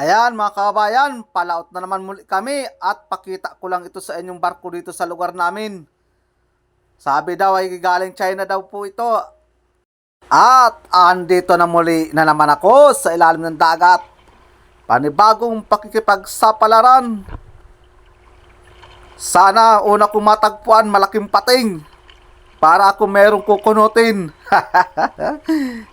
Ayan mga kabayan, palaot na naman muli kami at pakita ko lang ito sa inyong barko dito sa lugar namin. Sabi daw ay galing China daw po ito. At andito na muli na naman ako sa ilalim ng dagat. Panibagong pakikipagsapalaran. Sana una kong matagpuan malaking pating para ako merong kukunutin.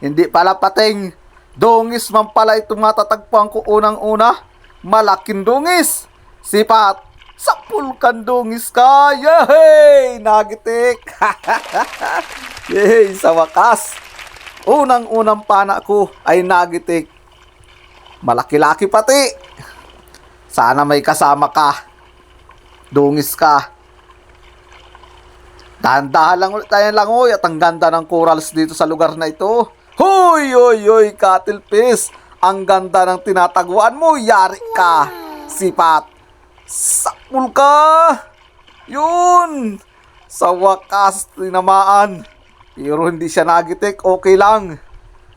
Hindi pala pating. Dungis man pala itong matatagpuan ko unang-una. Malaking dungis. Sipat. Sapulkan dungis ka. Yehey! Nagitik. Yehey! Sa wakas. Unang-unang pana ko ay nagitik. Malaki-laki pati. Sana may kasama ka. Dungis ka. Dahan-dahan lang ulit tayo langoy at ang ganda ng corals dito sa lugar na ito. Hoy, hoy, hoy, Cuttlefish. Ang ganda ng tinataguan mo. Yari ka. Sipat. Sapul ka. Yun. Sa wakas, tinamaan. Pero hindi siya nagitik. Okay lang.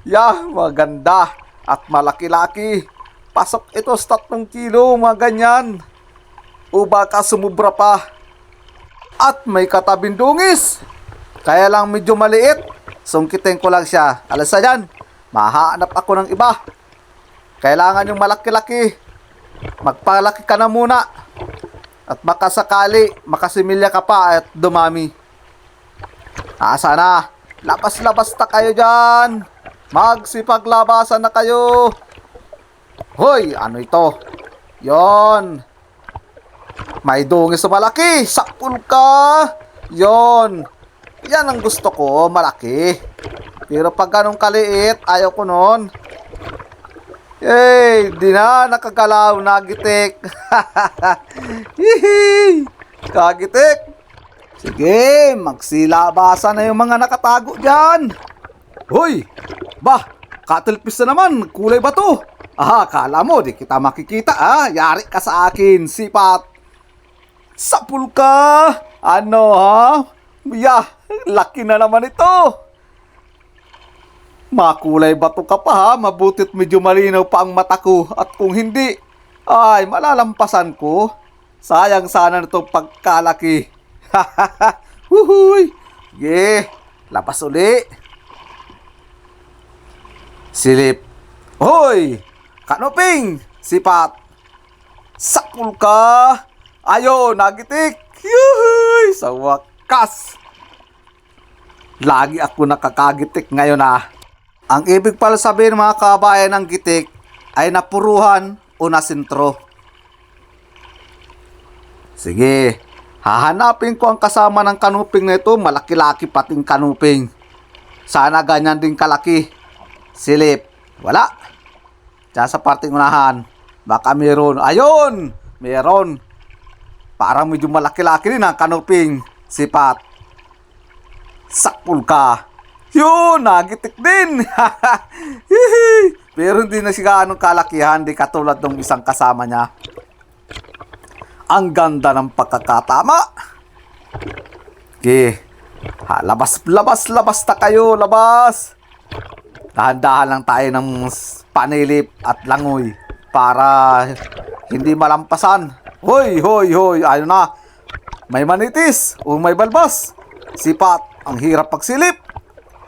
Yah, maganda. At malaki-laki. Pasok ito sa 3 kilo, mga ganyan. O baka sumubra pa. At may katabing dungis. Kaya lang medyo maliit. Sungkitin ko lang siya. Alas na yan. Mahanap ako ng iba. Kailangan yung malaki-laki. Magpalaki ka na muna. At baka sakali, makasimilya ka pa at dumami. Asa na? Labas-labas na kayo dyan. Magsipaglabasan na kayo. Hoy, ano ito? Yon. May dungis na malaki. Sakpul ka. Yon. Yan ang gusto ko, malaki. Pero pag ganun kaliit, ayaw ko nun. Hey, di na nakagalaw, nagitik. Hihi, kagitik. Sige, magsilabasan na yung mga nakatago dyan. Hoy, bah, Cuttlefish na naman, kulay ba to? Aha, kala mo, di kita makikita yari ka sa akin, sipat. Sapul ka. Ano ha? Yah, laki na naman ito. Makulay bato ka pa ha. Mabutit medyo malinaw pa ang mata ko. At kung hindi, ay malalampasan ko. Sayang sana nito pagkalaki. Huhuy. Sige, labas uli. Silip. Hoy, kanuping. Sipat. Sakul ka. Ayo, nagitik. Yuhuy, sa wakas. Lagi ako nakakagitik ngayon Ang ibig pala sabihin mga kabayan ng gitik ay napuruhan o nasintro. Sige, hahanapin ko ang kasama ng kanuping na ito. Malaki-laki pating kanuping. Sana ganyan din kalaki. Silip. Wala. Diyan sa parting unahan. Baka meron. Ayun! Meron. Parang medyo malaki-laki din ang kanuping. Sipat. Sakpul ka. Yun, nagitik din. Pero hindi na siya anong kalakihan. Di katulad ng isang kasama niya. Ang ganda ng pagkakatama. Okay. Labas na kayo. Labas. Dahan-dahan lang tayo ng panilip at langoy. Para hindi malampasan. Hoy, hoy, hoy. Ayun na. May manitis o may balbas. Sipat. Ang hirap pagsilip.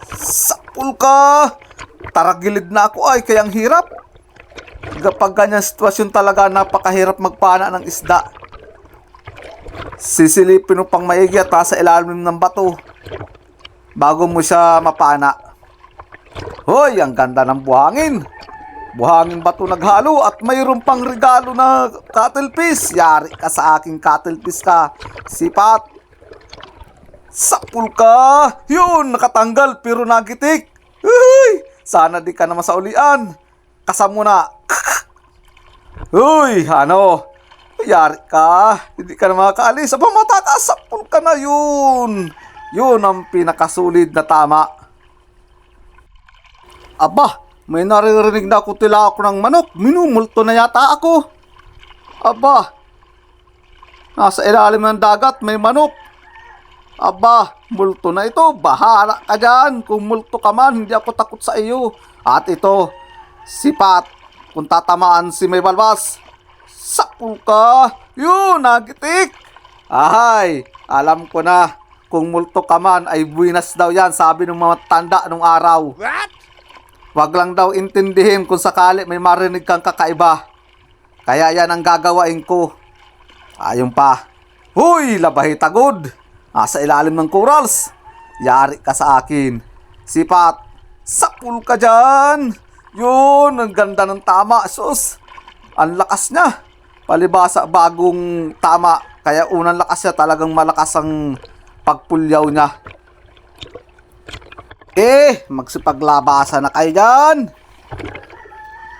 Sapul ka. Taragilid na ako ay kaya ang hirap. Kapag ganyan sitwasyon talaga napakahirap magpana ng isda. Sisilipin mo pang maigi at sa ilalim ng bato bago mo siya mapana. Hoy, ang ganda ng buhangin. Buhangin bato naghalo at mayroon pang regalo na Cuttlefish. Yari ka sa aking Cuttlefish ka. Sipat. Sapul ka. Yun, nakatanggal pero nagitik. Uy, sana di ka naman sa ulian. Kasam mo na. Uy, ano? Yari ka. Hindi ka na makakaalis. Aba, matakas. Sapul ka na yun. Yun ang pinakasulit na tama. Aba, may naririnig na ako tila ako ng manok. Minumulto na yata ako. Aba, nasa ilalim ng dagat may manok. Aba, multo na ito. Bahala ka dyan. Kung multo ka man, hindi ako takot sa iyo. At ito, sipat. kung tatamaan si May Balbas. Sapul ka. Yun, nagitik. Ay, alam ko na. Kung multo ka man ay buwinas daw yan, sabi ng mga tanda nung araw. What? Wag lang daw intindihin kung sakali may marinig kang kakaiba. Kaya yan ang gagawain ko. Ayun pa. Huy, labahi tagod. Nasa ilalim ng corals. Yari ka sa akin. Sipat, sapul ka dyan. Yun, ang ganda ng tama. Sus, ang lakas niya. Palibasa bagong tama. Kaya unang lakas niya, talagang malakas ang pagpulyaw niya. Magsipaglabasan na kayo dyan.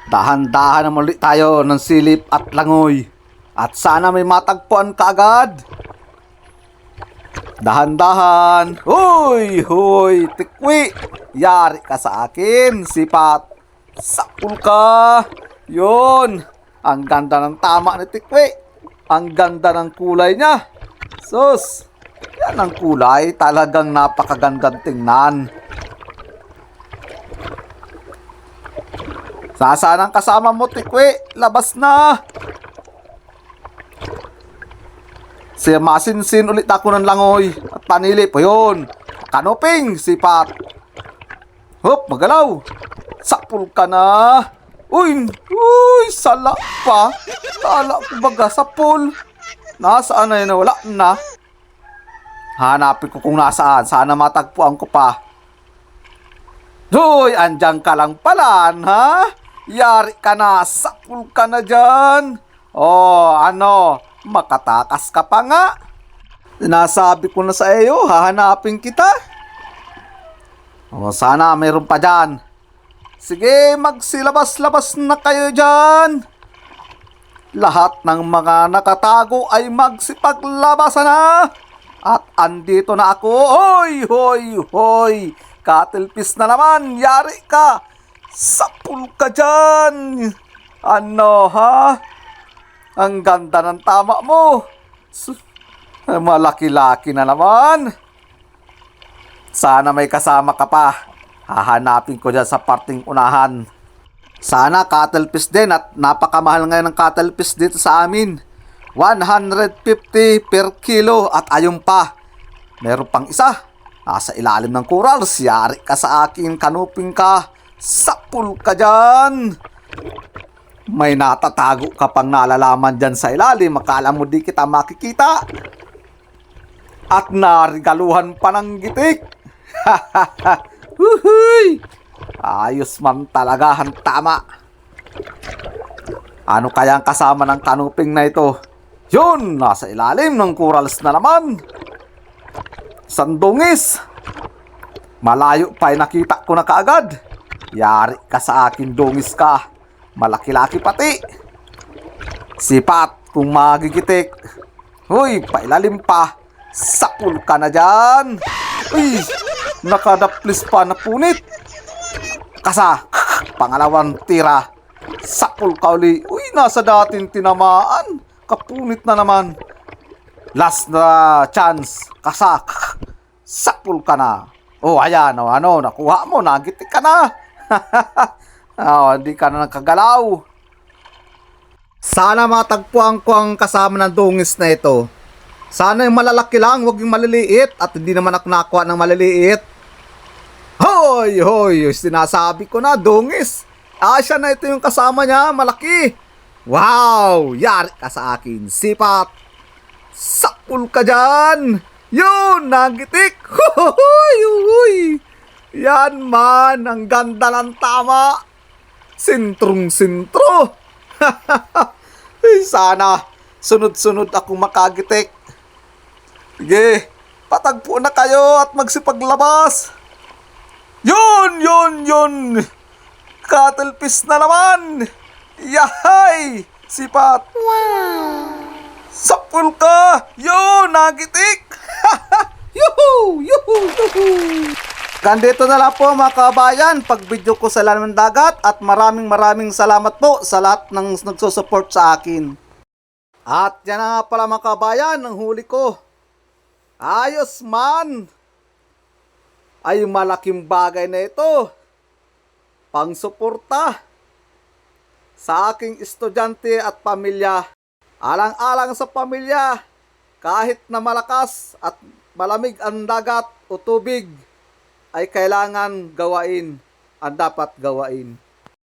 Dahan-dahan naman ulit tayo ng silip at langoy. At sana may matagpuan ka agad. Dahan-dahan. Huy, huy, tikwi. Yari ka sa akin, sipat. Sapul ka. Yun. Ang ganda ng tama ni tikwi. Ang ganda ng kulay niya. Sus. Yan ang kulay. Talagang napakagandang tingnan. Saan ang kasama mo, tikwi? Labas na. Masinsin ulit ako ng langoy at panilip. Yun. Kanoping, sipat. Hop, magalaw. Sapul ka na. Uy, sala pa. Sala ko baga, sapul. Nasaan na yun? Wala na. Hanapin ko kung nasaan. Sana matagpuan ko pa. Hoy, andyan ka lang pala, ha? Yari ka na. Sapul ka na dyan. Oh, ano? Makatakas ka pa nga. Sinasabi ko na sa iyo, hahanapin kita. O, sana mayroon pa dyan. Sige, magsilabas-labas na kayo dyan. Lahat ng mga nakatago ay magsipaglabasan na. At andito na ako. Hoy, hoy, hoy. Cuttlefish na naman. Yari ka. Sapul ka dyan. Ano, ha? Ang ganda ng tama mo. Malaki-laki na naman. Sana may kasama ka pa. Hahanapin ko dyan sa parting unahan. Sana cuttlefish din at napakamahal ngayon ng cuttlefish dito sa amin. 150 per kilo at ayun pa. Meron pang isa. Nasa ilalim ng corals. Yari ka sa akin, kanuping ka. Sapul ka dyan. May natatago ka pang nalalaman dyan sa ilalim. Akala mo di kita makikita. At narigaluhan pa ng gitik. Huhuy! Ayos man talaga ang tama. Ano kaya ang kasama ng kanuping na ito? Yun! Nasa ilalim ng corals na naman. Sandungis. Malayo pa ay nakita ko na kaagad. Yari ka sa akin, dungis ka. Malaki-laki pati. Sipat kung magigitik. Huy, pailalim pa. Sapul ka na dyan. Uy, nakadaplis pa na punit. Kasa, pangalawang tira. Sapul ka uli. Uy, nasa dating tinamaan. Kapunit na naman. Last na chance. Kasa, sapul ka na. Oh, ayan, oh, ano, nakuha mo, nagitik ka na. Oh, hindi ka na nakagalaw. Sana matagpuan ko ang kasama ng dungis na ito. Sana yung malalaki lang, huwag yung maliliit. At hindi naman ako nakuha ng maliliit. Hoy, hoy, sinasabi ko na, dungis. Siya na ito yung kasama niya, malaki. Wow, yari ka sa akin, sipat. Sapul ka dyan. Yun, nagitik. Huy, huy. Yan man, ang ganda ng tama. Sintrong-sintro. Sana sunod-sunod akong makagitik. Sige, patagpo na kayo at magsipaglabas. Yun. Cuttlefish na naman. Yahay, sipat. Wow! Sapul ka. Yun, nagitik. Yuhu. Ganito na lang po mga kabayan, pag-video ko sa ilalim ng dagat at maraming salamat po sa lahat ng nagsusupport sa akin. At yan na nga pala mga kabayan, ang huli ko. Ayos man! Ay malaking bagay na ito. Pang-suporta sa aking estudyante at pamilya. Alang-alang sa pamilya, kahit na malakas at malamig ang dagat o tubig, ay kailangan gawain ang dapat gawain.